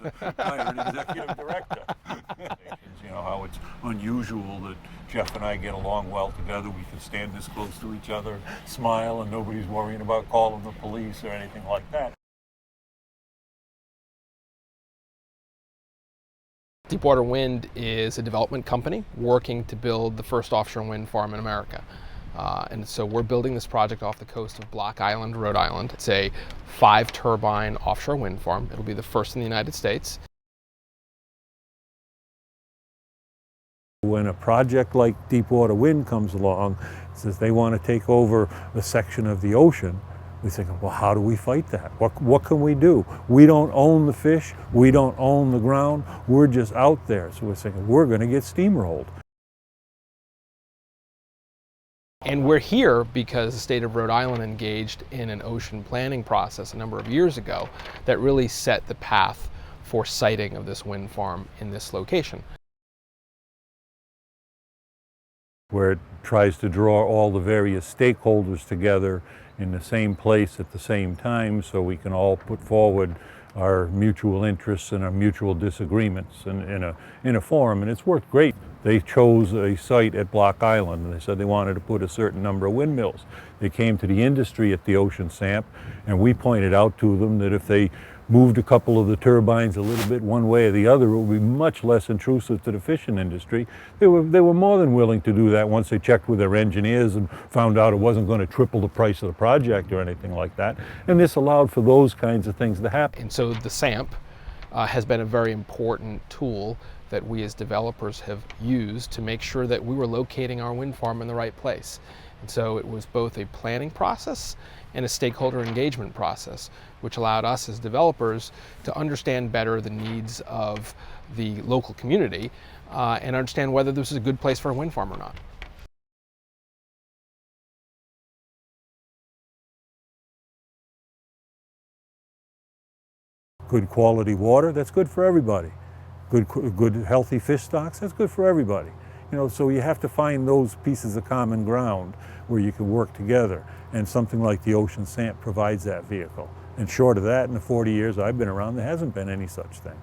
to hire an executive director. You know, how it's unusual that Jeff and I get along well together. We can stand this close to each other, smile, and nobody's worrying about calling the police or anything like that. Deepwater Wind is a development company working to build the first offshore wind farm in America. And so we're building this project off the coast of Block Island, Rhode Island. It's a 5-turbine offshore wind farm. It'll be the first in the United States. When a project like Deepwater Wind comes along, says they want to take over a section of the ocean, we think, well, how do we fight that? What can we do? We don't own the fish. We don't own the ground. We're just out there. So we're thinking, we're going to get steamrolled. And we're here because the state of Rhode Island engaged in an ocean planning process a number of years ago that really set the path for siting of this wind farm in this location. Where it tries to draw all the various stakeholders together in the same place at the same time, so we can all put forward our mutual interests and our mutual disagreements in a forum, and it's worked great. They chose a site at Block Island, and they said they wanted to put a certain number of windmills. They came to the industry at the Ocean SAMP, and we pointed out to them that if they moved a couple of the turbines a little bit one way or the other, it would be much less intrusive to the fishing industry. They were more than willing to do that once they checked with their engineers and found out it wasn't going to triple the price of the project or anything like that. And this allowed for those kinds of things to happen. And so the SAMP has been a very important tool that we as developers have used to make sure that we were locating our wind farm in the right place. And so it was both a planning process and a stakeholder engagement process, which allowed us as developers to understand better the needs of the local community and understand whether this is a good place for a wind farm or not. Good quality water, that's good for everybody. Good healthy fish stocks, that's good for everybody. You know, so you have to find those pieces of common ground where you can work together. And something like the Ocean SAMP provides that vehicle. And short of that, in the 40 years I've been around, there hasn't been any such thing.